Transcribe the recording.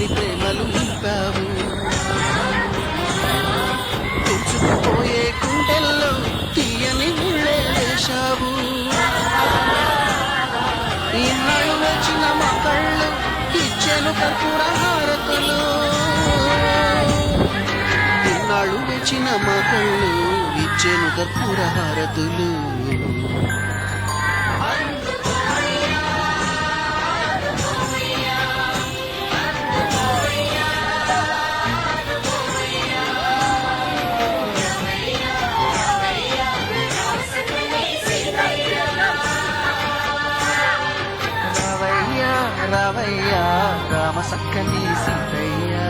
తల్లి ప్రేమలు నింపావు. తెచ్చుకుపోయే కుంటెల్లో తీయని ముళ్ళే వేశావు. ఇన్నాళ్ళు వచ్చిన మా కళ్ళు ఇచ్చెను కర్పూర హారతులు. ఇన్నాళ్ళు వచ్చిన మా కళ్ళు ఇచ్చెను కర్పూర హారతులు. రావయ్యా రావయ్యా రామ సక్కని సీతయ్యా.